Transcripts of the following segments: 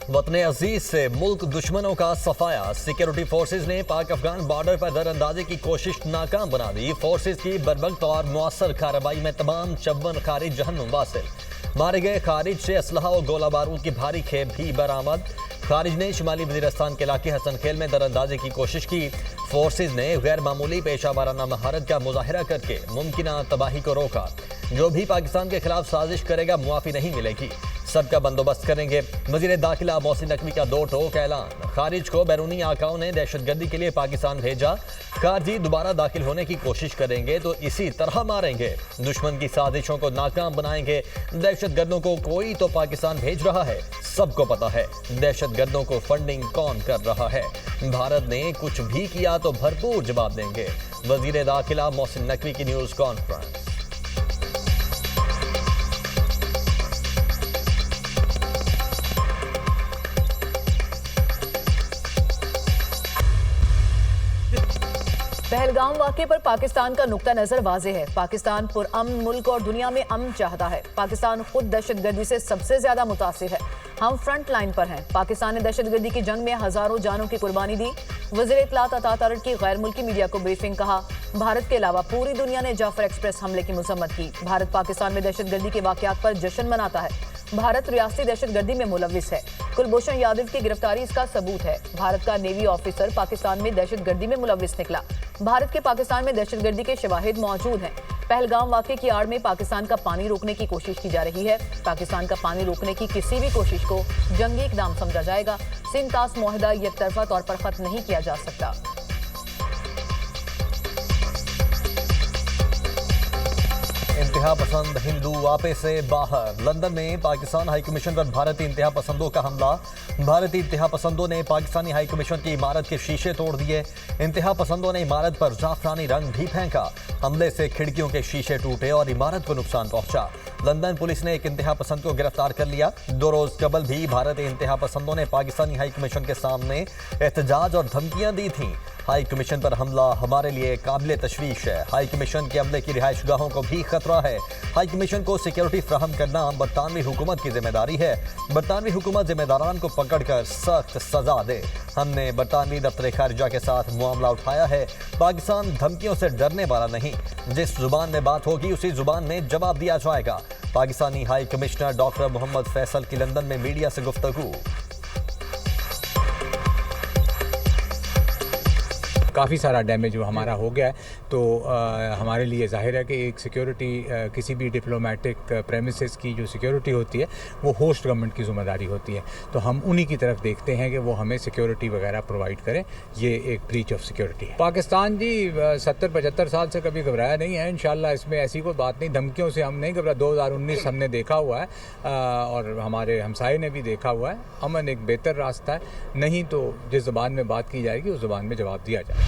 वतन अजीज से मुल्क दुश्मनों का सफाया। सिक्योरिटी फोर्सेज ने पाक अफगान बॉर्डर पर दरअंदाजी की कोशिश नाकाम बना दी। फोर्सेज की बर्बक्त और मुअस्सर कार्रवाई में तमाम 54 खारिज जहन्नुम वासिल। मारे गए खारिज से असलहा और गोला बारूद की भारी खेप भी बरामद। खारिज ने शुमाली वजीरस्तान के इलाके हसन खेल में दरअंदाजी की कोशिश की। फोर्सेज ने गैर मामूली पेशा वाराना महारत का मुजाहिरा करके मुमकिन तबाही को रोका। जो भी पाकिस्तान के खिलाफ साजिश करेगा मुआफी नहीं मिलेगी, सबका बंदोबस्त करेंगे। वजीर दाखिला मोहसिन नकवी का दो टोक ऐलान। खारिज को बैरूनी आकाओं ने दहशतगर्दी के लिए पाकिस्तान भेजा। खारजी दोबारा दाखिल होने की कोशिश करेंगे तो इसी तरह मारेंगे। दुश्मन की साजिशों को नाकाम बनाएंगे। दहशतगर्दों को कोई तो पाकिस्तान भेज रहा है, सबको पता है दहशतगर्दों को फंडिंग कौन कर रहा है। भारत ने कुछ भी किया तो भरपूर जवाब देंगे। वजीर दाखिला मोहसिन नकवी की न्यूज कॉन्फ्रेंस। पहलगाम वाक़े पर पाकिस्तान का नुक्ता नजर वाज़े है। पाकिस्तान पुरअमन मुल्क और दुनिया में अमन चाहता है। पाकिस्तान खुद दहशतगर्दी से सबसे ज्यादा मुतासिर है। हम फ्रंट लाइन पर हैं। पाकिस्तान ने दहशतगर्दी की जंग में हजारों जानों की कुर्बानी दी। वज़ीर इत्तलात अता तारड़ की गैर मुल्की मीडिया को ब्रीफिंग। कहा, भारत के अलावा पूरी दुनिया ने जाफर एक्सप्रेस हमले की मजम्मत की। भारत पाकिस्तान में दहशतगर्दी के वाकयात पर जश्न मनाता है। भारत रियासती दहशतगर्दी में मुलविस है। कुलभूषण यादव की गिरफ्तारी इसका सबूत है। भारत का नेवी ऑफिसर पाकिस्तान में दहशतगर्दी में मुलविस निकला। भारत के पाकिस्तान में दहशतगर्दी के शवाहिद मौजूद हैं। पहलगाम वाक़े की आड़ में पाकिस्तान का पानी रोकने की कोशिश की जा रही है। पाकिस्तान का पानी रोकने की किसी भी कोशिश को जंगी इक़दाम समझा जाएगा। सिंध तास मुआहदा एकतरफा तौर पर खत्म नहीं किया जा सकता। इंतहा पसंद हिंदू आपे से बाहर। लंदन में पाकिस्तान हाई कमीशन पर भारतीय इंतहा पसंदों का हमला। भारतीय इंतहा पसंदों ने पाकिस्तानी हाई कमीशन की इमारत के शीशे तोड़ दिए। इंतहा पसंदों ने इमारत पर जाफरानी रंग भी फेंका। हमले से खिड़कियों के शीशे टूटे और इमारत को नुकसान पहुंचा। लंदन पुलिस ने एक इंतहा पसंद को गिरफ्तार कर लिया। 2 रोज कबल भी भारतीय इंतहा पसंदों ने पाकिस्तानी हाई कमीशन के सामने एहतजाज और धमकियां दी थीं। हाई कमीशन पर हमला हमारे लिए काबिल तशवीश है। हाई कमीशन के अमले की रिहाइशगाहों को भी खतरा है। हाई कमीशन को सिक्योरिटी फ्राहम करना बरतानवी हुकूमत की जिम्मेदारी है। बरतानवी हुकूमत जिम्मेदारान को पकड़कर सख्त सजा दे। हमने बरतानवी दफ्तर खारिजा के साथ मामला उठाया है। पाकिस्तान धमकियों से डरने वाला नहीं। जिस जुबान में बात होगी उसी जुबान में जवाब दिया जाएगा। Pakistani high commissioner doctor Mohammad Faisal की लंदन में मीडिया से गुफ्तगू। काफ़ी सारा डैमेज हमारा हो गया है, तो हमारे लिए जाहिर है कि एक सिक्योरिटी किसी भी डिप्लोमेटिक प्रेमिसेस की जो सिक्योरिटी होती है वो होस्ट गवर्नमेंट की ज़िम्मेदारी होती है। तो हम उन्हीं की तरफ देखते हैं कि वो हमें सिक्योरिटी वगैरह प्रोवाइड करें। ये एक ब्रीच ऑफ सिक्योरिटी है। पाकिस्तान जी 70-75 साल से कभी घबराया नहीं है। इंशाल्लाह इसमें ऐसी कोई बात नहीं। धमकियों से हम नहीं घबरा। 2019 हमने देखा हुआ है और हमारे हमसाये ने भी देखा हुआ है। अमन एक बेहतर रास्ता है। नहीं तो जिस ज़ुबान में बात की जाएगी उस ज़ुबान में जवाब दिया जाए।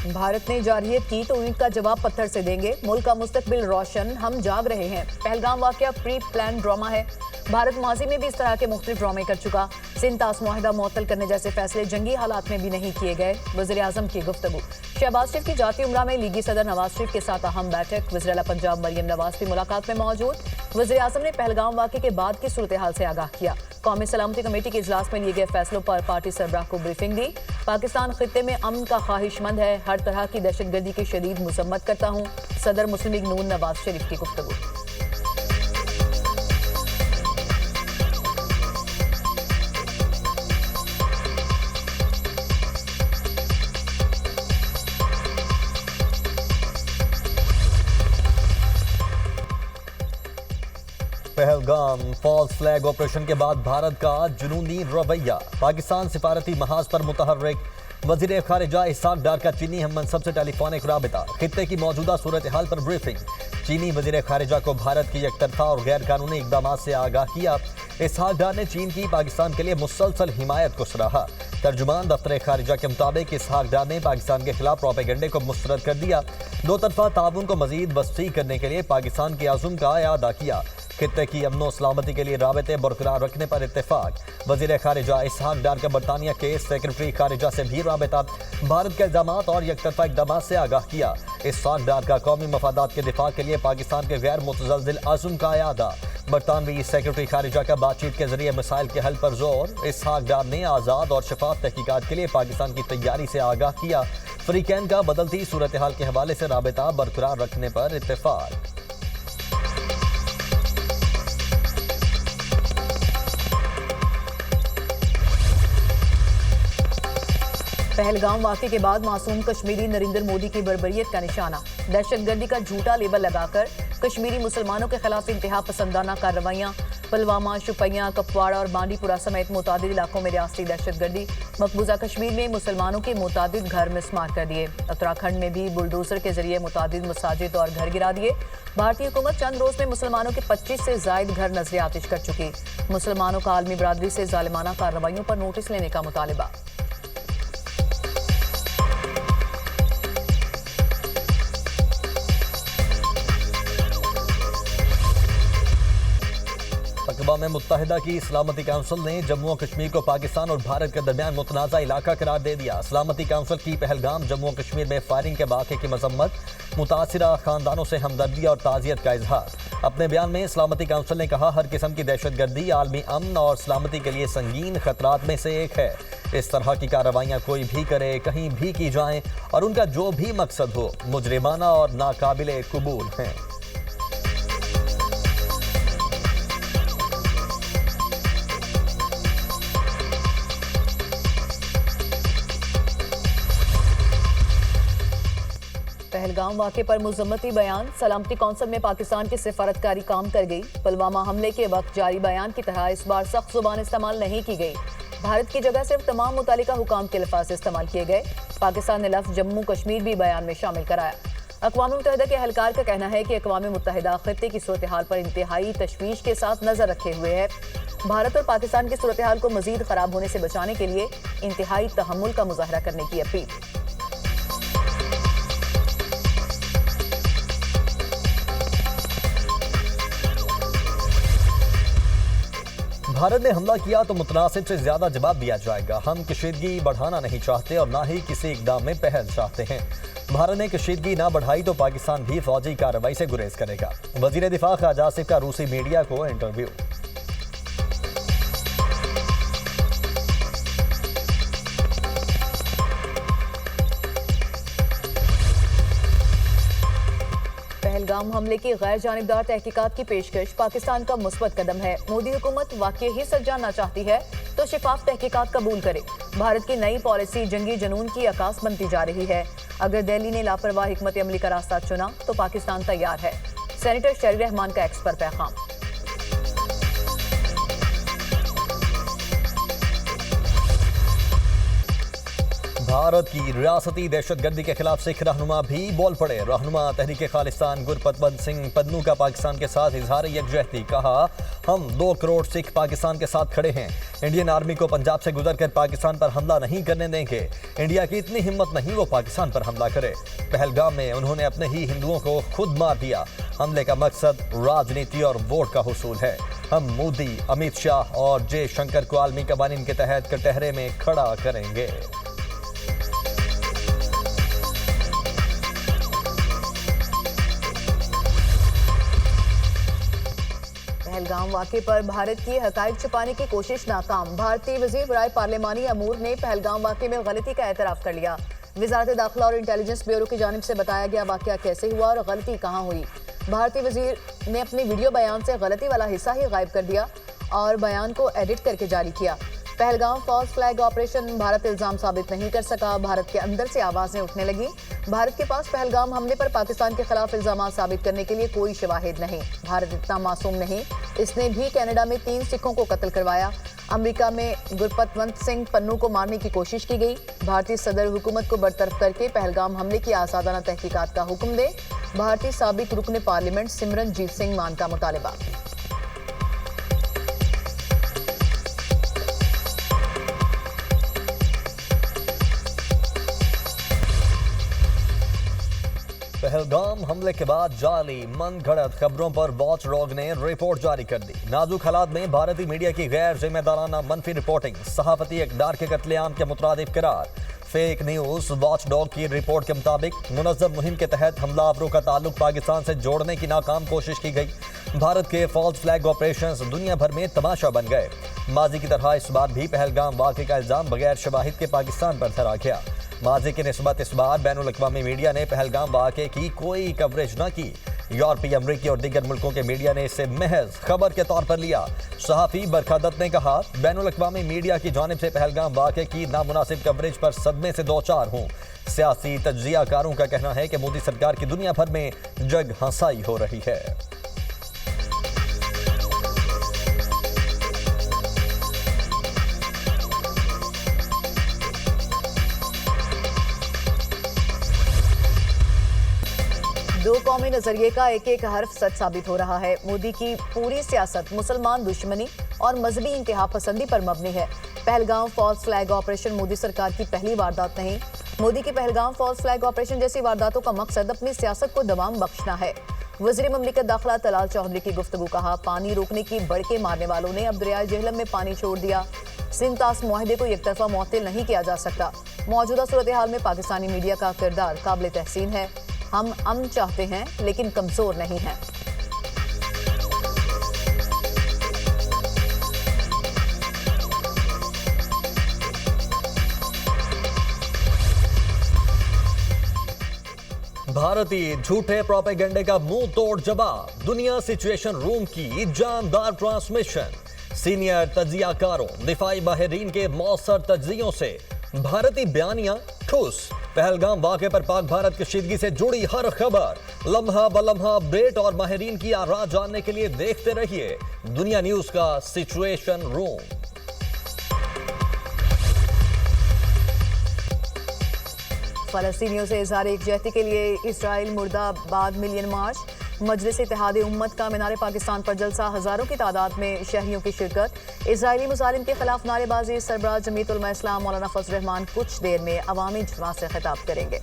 भारत ने जारहियत की तो ईंट का जवाब पत्थर से देंगे। मुल्क का मुस्तकबिल रोशन, हम जाग रहे हैं। पहलगाम वाकया प्री प्लान ड्रामा है। भारत माजी में भी इस तरह के मुख्तलिफ ड्रामे कर चुका। सिंध तास मुआहदा मुअत्तल करने जैसे फैसले जंगी हालात में भी नहीं किए गए। वज़ीर आज़म की गुफ्तगू। शहबाज शरीफ की जाती उम्रा में लीगी सदर नवाज शरीफ के साथ अहम बैठक। वज़ीर आला पंजाब मरियम नवाज भी मुलाकात में मौजूद। वज़ीर आज़म ने पहलगाम वाक़े के बाद की सूरत हाल से आगाह किया। कौमी सलामती कमेटी के इजलास में लिए गए फैसलों पर पार्टी सरबराह को ब्रीफिंग दी। पाकिस्तान खित्ते में अमन का ख्वाहिशमंद है। हर तरह की दहशतगर्दी की शदीद मजम्मत करता हूँ। सदर मुस्लिम लीग नून नवाज शरीफ की गुफ्तगू। पहलगाम फॉल्स फ्लैग ऑपरेशन के बाद भारत का जुनूनी रवैया। पाकिस्तान सिफारती महाज पर मुतहर्रिक। वजीर खारिजा इसहाक डार का चीनी हम मनसब से टेलीफोनिक राबिता। खित्ते की मौजूदा सूरत हाल पर ब्रीफिंग। चीनी वजीर खारिजा को भारत की एकतरफा और गैर कानूनी इकदाम से आगाह किया। इसहाक डार ने चीन की पाकिस्तान के लिए मुसलसल हिमायत को सराहा। तर्जुमान दफ्तर खारिजा के मुताबिक इसहाक डार ने पाकिस्तान के खिलाफ प्रोपेगेंडे को मुस्तरद कर दिया। दो तरफा ताउन को मजीद वसी करने के लिए पाकिस्तान के आज़म का यादा किया। खित्ते की अमनो सलामती के लिए राबते बरकरार रखने पर इत्तेफाक। वजीर खारिजा इसहाक डार का बरतानिया के सेक्रेटरी खारिजा से भी राबता। भारत के इल्जाम और यकतरफा इकदाम से आगाह किया। इसहाक डार का कौमी मफादात के दिफा के लिए पाकिस्तान के गैर मुतज़लज़िल आज़म का यादा। बरतानवी सेक्रेटरी खारिजा का बातचीत के जरिए मसाइल के हल पर जोर। इसहाक डार ने आज़ाद और शफाफ तहकीकात के लिए पाकिस्तान की तैयारी से आगाह किया। फ्रीकैन का बदलती सूरत हाल के हवाले से राबता बरकरार रखने पर इत्तेफाक। पहलगाम वाक़े के बाद मासूम कश्मीरी नरेंद्र मोदी की बर्बरियत का निशाना। दहशतगर्दी का झूठा लेबल लगाकर कश्मीरी मुसलमानों के खिलाफ इंतहा पसंदाना कार्रवाइयां। पुलवामा, शुपियां, कुपवाड़ा और बांडीपुरा समेत मुतादिद इलाकों में रियासती दहशतगर्दी। मकबूजा कश्मीर में मुसलमानों के मुतादिद घर मिसमार कर दिए। उत्तराखंड में भी बुलडोजर के जरिए मुतादिद मसाजिद और घर गिरा दिए। भारतीय हुकूमत चंद रोज में मुसलमानों के 25 से जायद घर नजर आतिश कर चुकी। मुसलमानों का आलमी बरादरी से जालिमाना कार्रवाइयों पर नोटिस लेने का मुतालिबा। अक़वाम मुत्तहिदा की सलामती काउंसिल ने जम्मू और कश्मीर को पाकिस्तान और भारत के दरमियान मुतनाज़ा इलाका करार दे दिया। सलामती काउंसिल की पहलगाम जम्मू और कश्मीर में फायरिंग के वाक़े की मजम्मत, मुतासिरा खानदानों से हमदर्दी और ताज़ियत का इजहार। अपने बयान में सलामती काउंसिल ने कहा, हर किस्म की दहशतगर्दी आलमी अमन और सलामती के लिए संगीन खतरात में से एक है। इस तरह की कार्रवाइयाँ कोई भी करे, कहीं भी की जाएं और उनका जो भी मकसद हो, मुजरिमाना और नाकाबिले कबूल हैं। पहलगाम वाक़े पर मुज़म्मती बयान। सलामती कौंसिल में पाकिस्तान की सिफारतकारी काम कर गई। पुलवामा हमले के वक्त जारी बयान की तरह इस बार सख्त जुबान इस्तेमाल नहीं की गई। भारत की जगह सिर्फ तमाम मुतालिका हुकाम के लफ्ज़ इस्तेमाल किए गए। पाकिस्तान ने लफ्ज़ जम्मू कश्मीर भी बयान में शामिल कराया। अक़वाम मुत्तहिदा के एहलकार का कहना है कि अक़वाम मुत्तहिदा खित्ते की सूरत हाल पर इंतहाई तशवीश के साथ नजर रखे हुए है। भारत और पाकिस्तान की सूरत हाल को मजीद खराब होने से बचाने के लिए इंतहाई तहम्मुल का मुजाहरा करने की अपील। भारत ने हमला किया तो मुतनासिब से ज्यादा जवाब दिया जाएगा। हम कशीदगी बढ़ाना नहीं चाहते और ना ही किसी इकदाम में पहल चाहते हैं। भारत ने कशीदगी ना बढ़ाई तो पाकिस्तान भी फौजी कार्रवाई से गुरेज करेगा। वजीर दिफा ख्वाजा आसिफ का रूसी मीडिया को इंटरव्यू। पहलगाम हमले की गैर जानिबदार तहकीकात की पेशकश पाकिस्तान का मुस्बत कदम है। मोदी हुकूमत वाकई ही सच जानना चाहती है तो शिफाफ तहकीकात कबूल करे। भारत की नई पॉलिसी जंगी जुनून की अकास बनती जा रही है। अगर दिल्ली ने लापरवाह हिकमत अमली का रास्ता चुना तो पाकिस्तान तैयार है। सेनेटर शरी रहमान का एक्स पर पैगाम। भारत की रियासती दहशतगर्दी के खिलाफ सिख रहनुमा भी बोल पड़े। रहनुमा तहरीक खालिस्तान गुरपतवंत सिंह पन्नू का पाकिस्तान के साथ इजहार यकजहती। कहा, हम 2 करोड़ सिख पाकिस्तान के साथ खड़े हैं। इंडियन आर्मी को पंजाब से गुजरकर पाकिस्तान पर हमला नहीं करने देंगे। इंडिया की इतनी हिम्मत नहीं वो पाकिस्तान पर हमला करे। पहलगाम में उन्होंने अपने ही हिंदुओं को खुद मार दिया। हमले का मकसद राजनीति और वोट का हुसूल है। हम मोदी, अमित शाह और जयशंकर को आलमी कवानीन के तहत कटहरे में खड़ा करेंगे। पहलगाम वाक़े पर भारत की हकायक छुपाने की कोशिश नाकाम। भारतीय वज़ीर बराए पार्लिमानी अमूर ने पहलगाम वाक़े में गलती का एतराफ़ कर लिया। वज़ारत दाखिला और इंटेलिजेंस ब्यूरो की जानिब से बताया गया वाक़या कैसे हुआ और गलती कहाँ हुई। भारतीय वज़ीर ने अपनी वीडियो बयान से गलती वाला हिस्सा ही गायब कर दिया और बयान को एडिट करके जारी किया। Pahalgam false flag operation Bharat इल्जाम साबित नहीं कर सका। भारत के अंदर से आवाज़ें उठने लगी। भारत के पास पहलगाम हमले पर पाकिस्तान के खिलाफ इल्जाम साबित करने के लिए कोई शवाहिद नहीं। भारत इतना मासूम नहीं, इसने भी कनाडा में 3 सिखों को कत्ल करवाया। अमेरिका में गुरपतवंत सिंह पन्नू को मारने की कोशिश की गई। भारतीय सदर हुकूमत को बरतरफ करके पहलगाम हमले की आज़ादाना तहकीकात का हुक्म दे। भारतीय साबिक रुकन पार्लियामेंट सिमरनजीत सिंह मान का मुतालिबा। पहलगाम हमले के बाद जाली मन घड़त खबरों पर वॉच डॉग ने रिपोर्ट जारी कर दी। नाजुक हालात में भारतीय मीडिया की गैर जिम्मेदाराना मनफी रिपोर्टिंग, सहाफती इक़दार के कत्लेआम के मुतरादिफ करार। फेक न्यूज़ वॉच डॉग की रिपोर्ट के मुताबिक मुनज़्ज़म मुहिम के तहत हमलावरों का ताल्लुक पाकिस्तान से जोड़ने की नाकाम कोशिश की गई। भारत के फॉल्स फ्लैग ऑपरेशंस दुनिया भर में तमाशा बन गए। माजी की तरह इस बार भी पहलगाम वाक़े का इल्जाम बगैर शवाहिद के पाकिस्तान पर धरा गया। माजी की निस्बत इस बार बैनुल-अक़वामी मीडिया ने पहलगाम वाक़े की कोई कवरेज न की। यूरोपीय, अमरीकी और दीगर मुल्कों के मीडिया ने इसे महज खबर के तौर पर लिया। सहाफ़ी बरखा दत्त ने कहा, बैनुल-अक़वामी मीडिया की जानिब से पहलगाम वाक़े की नामुनासिब कवरेज पर सदमे से दो चार हूँ। सियासी तज्ज़ियाकारों का कहना है कि मोदी सरकार की दुनिया भर में जग हंसाई हो रही है। दो कौमी नजरिए का एक एक हर्फ सच साबित हो रहा है। मोदी की पूरी सियासत मुसलमान दुश्मनी और मजहबी इंतहा पसंदी पर मबनी है। Pahalgam false flag operation Modi सरकार की पहली वारदात नहीं। मोदी की पहलगाम फॉल्स फ्लैग ऑपरेशन जैसी वारदातों का मकसद अपनी सियासत को दवाम बख्शना है। वज़ीर ममलिकत दाखिला तलाल चौधरी की गुफ्तगू, कहा, पानी रोकने की बड़के मारने वालों ने अब दरियाए जेहलम में पानी छोड़ दिया। सिंध-तास मुआहदे को एक तरफा मुअत्तिल नहीं किया जा सकता। मौजूदा सूरत हाल में पाकिस्तानी मीडिया का किरदार काबिल तहसीन है। हम अमन चाहते हैं लेकिन कमजोर नहीं हैं। भारतीय झूठे प्रोपेगेंडे का मुंह तोड़ जवाब। दुनिया सिचुएशन रूम की जानदार ट्रांसमिशन। सीनियर तज्जियाकारों, दिफाई माहिरीन के मौसर तज्जियों से भारतीय बयानियां ठुस। पहलगाम वाक़े पर पाक भारत कशीदगी से जुड़ी हर खबर लम्हा बलम्हा अपडेट और माहिरीन की आरा जानने के लिए देखते रहिए दुनिया न्यूज का सिचुएशन रूम। फलस्तीनियों से इज़हार एकजहती के लिए इजराइल मुर्दाबाद मिलियन मार्च। मजलिस इत्तेहाद उम्मत का मीनार पाकिस्तान पर जलसा, हजारों की तादाद में शहरियों की शिरकत। इजरायली मुजालिम के खिलाफ नारेबाजी। सरबराह जमीयत उलमा इस्लाम मौलाना फजल रहमान कुछ देर में अवामी इज्तिमा से खिताब करेंगे।